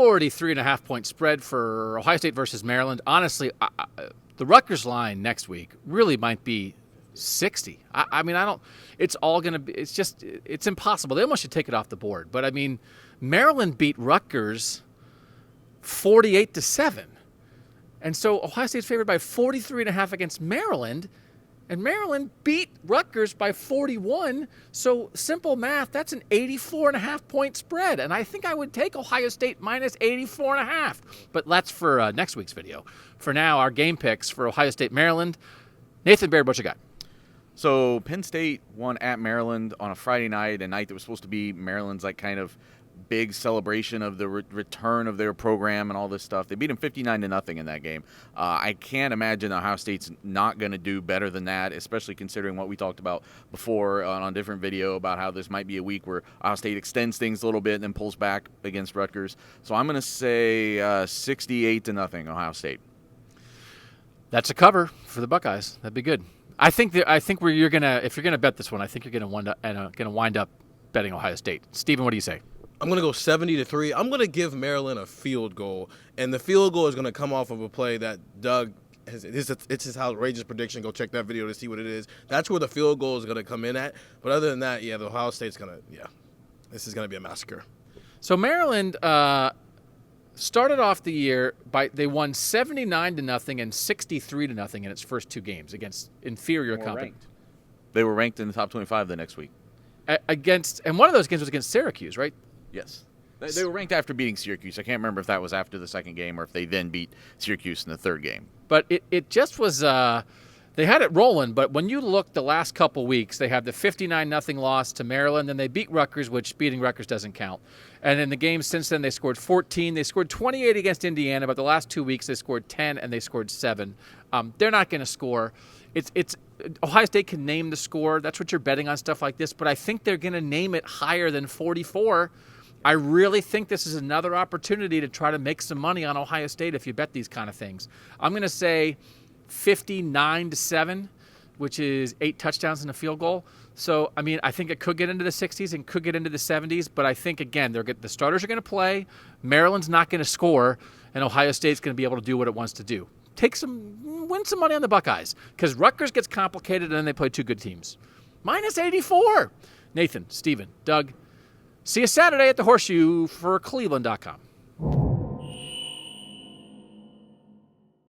43.5-point spread for Ohio State versus Maryland. Honestly, the Rutgers line next week really might be 60. I mean, it's all going to be, it's impossible. They almost should take it off the board. But I mean, Maryland beat Rutgers 48-7. And so Ohio State's favored by 43.5 against Maryland. And Maryland beat Rutgers by 41. So simple math, that's an 84.5-point spread. And I think I would take Ohio State minus 84.5. But that's for next week's video. For now, our game picks for Ohio State, Maryland. Nathan Baird, what you got? So Penn State won at Maryland on a Friday night, a night that was supposed to be Maryland's like kind of big celebration of the return of their program and all this stuff. They beat them 59-0 in that game. I can't imagine Ohio State's not going to do better than that, especially considering what we talked about before on a different video about how this might be a week where Ohio State extends things a little bit and then pulls back against Rutgers. So I'm going to say 68-0 Ohio State. That's a cover for the Buckeyes. That'd be good. I think where you're gonna, if you're gonna bet this one, I think you're gonna wind up betting Ohio State. Steven, what do you say? I'm going to go 70-3. I'm going to give Maryland a field goal, and the field goal is going to come off of a play that Doug has. It's his outrageous prediction. Go check that video to see what it is. That's where the field goal is going to come in at. But other than that, the Ohio State's going to, this is going to be a massacre. So Maryland started off the year they won 79-0 and 63-0 in its first two games against inferior competition. They were ranked in the top 25 the next week. And one of those games was against Syracuse, right? Yes. They were ranked after beating Syracuse. I can't remember if that was after the second game or if they then beat Syracuse in the third game. But it just was they had it rolling, but when you look the last couple weeks, they had the 59-0 loss to Maryland, then they beat Rutgers, which beating Rutgers doesn't count. And in the games since then, they scored 14. They scored 28 against Indiana, but the last 2 weeks they scored 10 and they scored 7. They're not going to score. It's Ohio State can name the score. That's what you're betting on stuff like this, but I think they're going to name it higher than 44. I really think this is another opportunity to try to make some money on Ohio State if you bet these kind of things. I'm going to say 59-7, which is 8 touchdowns and a field goal. So, I mean, I think it could get into the 60s and could get into the 70s, but I think, again, the starters are going to play, Maryland's not going to score, and Ohio State's going to be able to do what it wants to do. Win some money on the Buckeyes, because Rutgers gets complicated and then they play two good teams. Minus 84. Nathan, Steven, Doug, see you Saturday at the Horseshoe for cleveland.com.